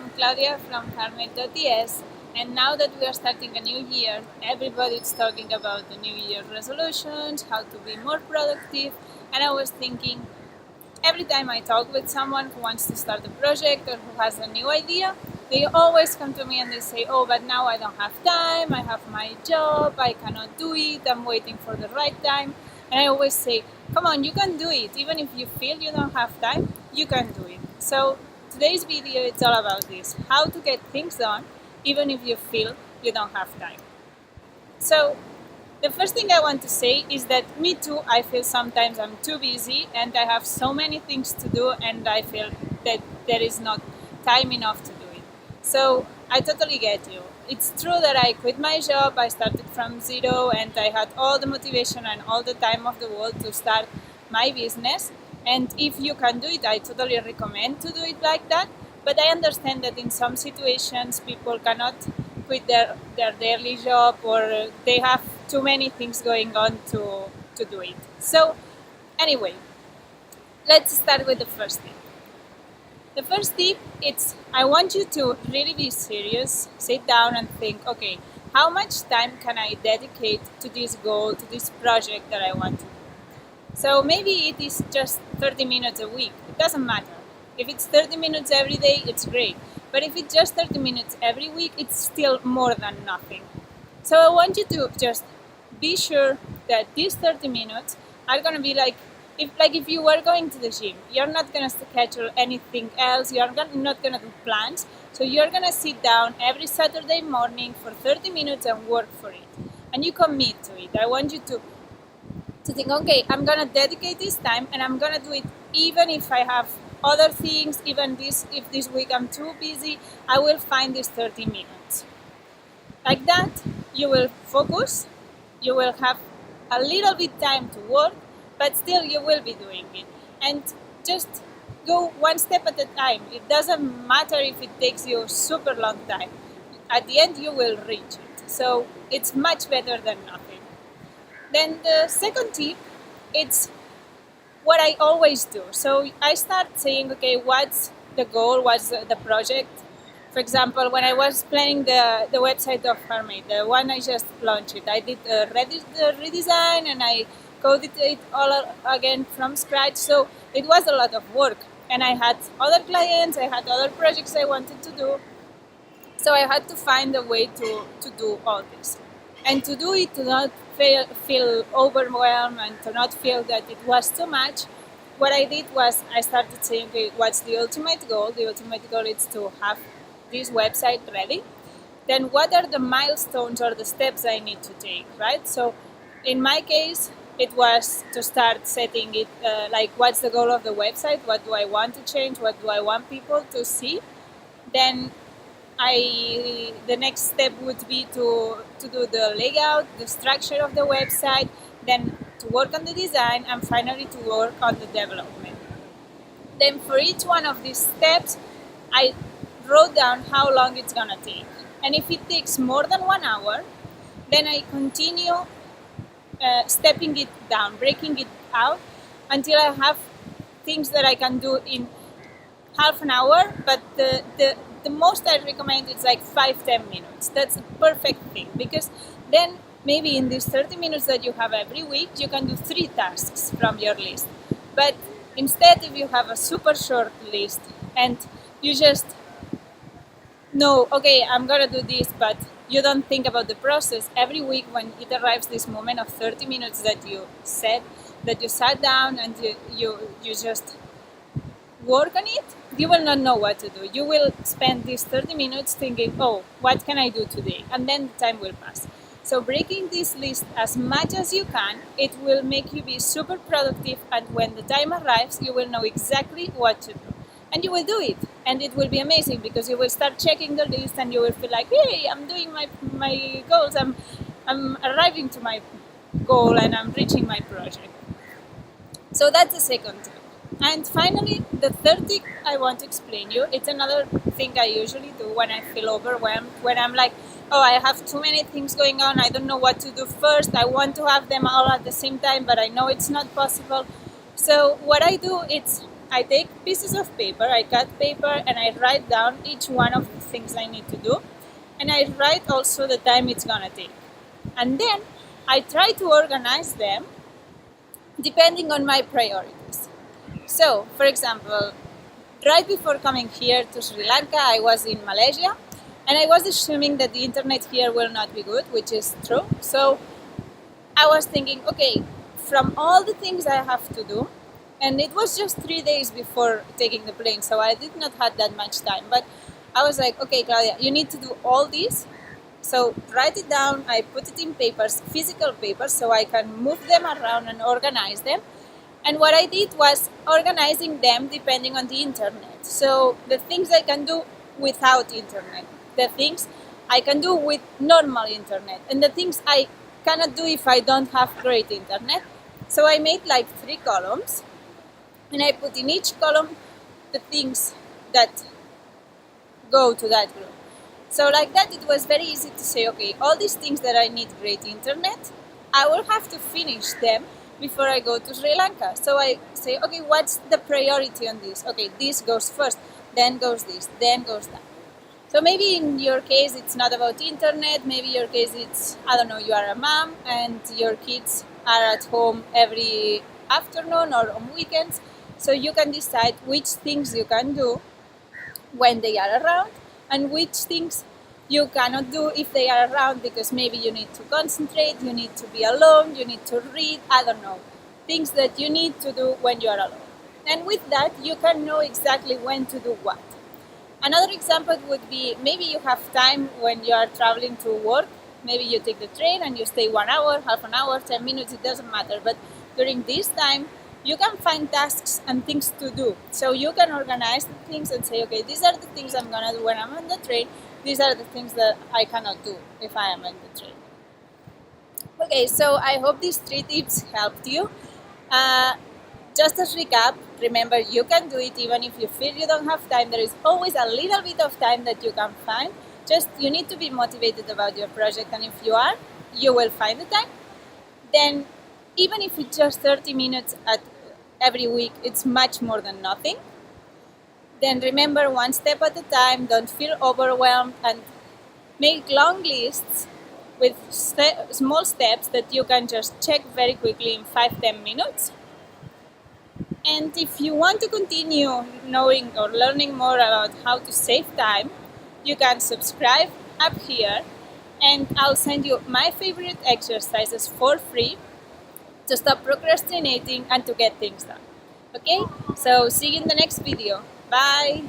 I'm Claudia from Carmel.ts, and now that we are starting a new year, everybody's talking about the New Year resolutions, how to be more productive, and I was thinking, every time I talk with someone who wants to start a project or who has a new idea, they always come to me and they say, oh, but now I don't have time, I have my job, I cannot do it, I'm waiting for the right time. And I always say, come on, you can do it. Even if you feel you don't have time, you can do it. So today's video is all about this, how to get things done even if you feel you don't have time. So the first thing I want to say is that me too, I feel sometimes I'm too busy and I have so many things to do and I feel that there is not time enough to do it. So I totally get you. It's true that I quit my job, I started from zero and I had all the motivation and all the time of the world to start my business. And if you can do it, I totally recommend to do it like that. But I understand that in some situations people cannot quit their daily job or they have too many things going on to do it. So anyway, let's start with the first tip. The first tip is I want you to really be serious, sit down and think, okay, how much time can I dedicate to this goal, to this project that I want to do? So maybe it is just 30 minutes a week, it doesn't matter. If it's 30 minutes every day, it's great. But if it's just 30 minutes every week, it's still more than nothing. So I want you to just be sure that these 30 minutes are going to be like if you were going to the gym, you're not going to schedule anything else, you're not going to do plans. So you're going to sit down every Saturday morning for 30 minutes and work for it. And you commit to it. I want you to think, okay, I'm going to dedicate this time and I'm going to do it even if I have other things, even if this week I'm too busy, I will find these 30 minutes. Like that, you will focus, you will have a little bit time to work, but still you will be doing it. And just go one step at a time. It doesn't matter if it takes you a super long time. At the end, you will reach it. So it's much better than nothing. Then the second tip, it's what I always do. So I start saying, okay, what's the goal, what's the project? For example, when I was planning the website of Hermit, the one I just launched it, I did a redesign and I coded it all again from scratch. So it was a lot of work. And I had other clients, I had other projects I wanted to do. So I had to find a way to do all this. And to do it, to not feel overwhelmed and to not feel that it was too much, what I did was I started saying, okay, what's the ultimate goal? The ultimate goal is to have this website ready. Then what are the milestones or the steps I need to take, right? So in my case, it was to start setting it, like what's the goal of the website? What do I want to change? What do I want people to see? Then the next step would be to do the layout, the structure of the website, then to work on the design, and finally to work on the development. Then for each one of these steps, I wrote down how long it's gonna take. And if it takes more than 1 hour, then I continue stepping it down, breaking it out until I have things that I can do in half an hour, but the most I recommend is like 5-10 minutes. That's a perfect thing, because then maybe in these 30 minutes that you have every week, you can do 3 tasks from your list. But instead, if you have a super short list and you just know, okay, I'm gonna do this, but you don't think about the process, every week when it arrives this moment of 30 minutes that you sat down and you just work on it, you will not know what to do. You will spend these 30 minutes thinking, oh, what can I do today? And then the time will pass. So breaking this list as much as you can, it will make you be super productive, and when the time arrives, you will know exactly what to do. And you will do it, and it will be amazing because you will start checking the list and you will feel like, hey, I'm doing my goals, I'm arriving to my goal and I'm reaching my project. So that's the second tip. And finally, the third tip I want to explain you, it's another thing I usually do when I feel overwhelmed, when I'm like, oh, I have too many things going on, I don't know what to do first, I want to have them all at the same time, but I know it's not possible. So what I do is I take pieces of paper, I cut paper, and I write down each one of the things I need to do, and I write also the time it's gonna take. And then I try to organize them depending on my priorities. So, for example, right before coming here to Sri Lanka, I was in Malaysia, and I was assuming that the internet here will not be good, which is true. So I was thinking, okay, from all the things I have to do, and it was just 3 days before taking the plane, so I did not have that much time. But I was like, okay, Claudia, you need to do all these. So write it down. I put it in papers, physical papers, so I can move them around and organize them. And what I did was organizing them depending on the internet. So the things I can do without internet, the things I can do with normal internet, and the things I cannot do if I don't have great internet. So I made like 3 columns, and I put in each column the things that go to that group. So like that, it was very easy to say, okay, all these things that I need great internet, I will have to finish them before I go to Sri Lanka. So I say, okay, what's the priority on this? Okay, this goes first, then goes this, then goes that. So maybe in your case, it's not about internet. Maybe your case, it's, I don't know, you are a mom and your kids are at home every afternoon or on weekends. So you can decide which things you can do when they are around and which things you cannot do if they are around, because maybe you need to concentrate, you need to be alone, you need to read, I don't know, things that you need to do when you are alone. And with that, you can know exactly when to do what. Another example would be, maybe you have time when you are traveling to work. Maybe you take the train and you stay 1 hour, half an hour, 10 minutes, it doesn't matter. But during this time, you can find tasks and things to do. So you can organize the things and say, okay, these are the things I'm gonna do when I'm on the train. These are the things that I cannot do if I am on the train. Okay, so I hope these 3 tips helped you. Just as recap, remember, you can do it even if you feel you don't have time. There is always a little bit of time that you can find. Just you need to be motivated about your project, and if you are, you will find the time. Then even if it's just 30 minutes every week, it's much more than nothing. Then remember, one step at a time, don't feel overwhelmed, and make long lists with small steps that you can just check very quickly in 5-10 minutes. And if you want to continue knowing or learning more about how to save time, you can subscribe up here, and I'll send you my favorite exercises for free to stop procrastinating and to get things done. Okay? So see you in the next video. Bye!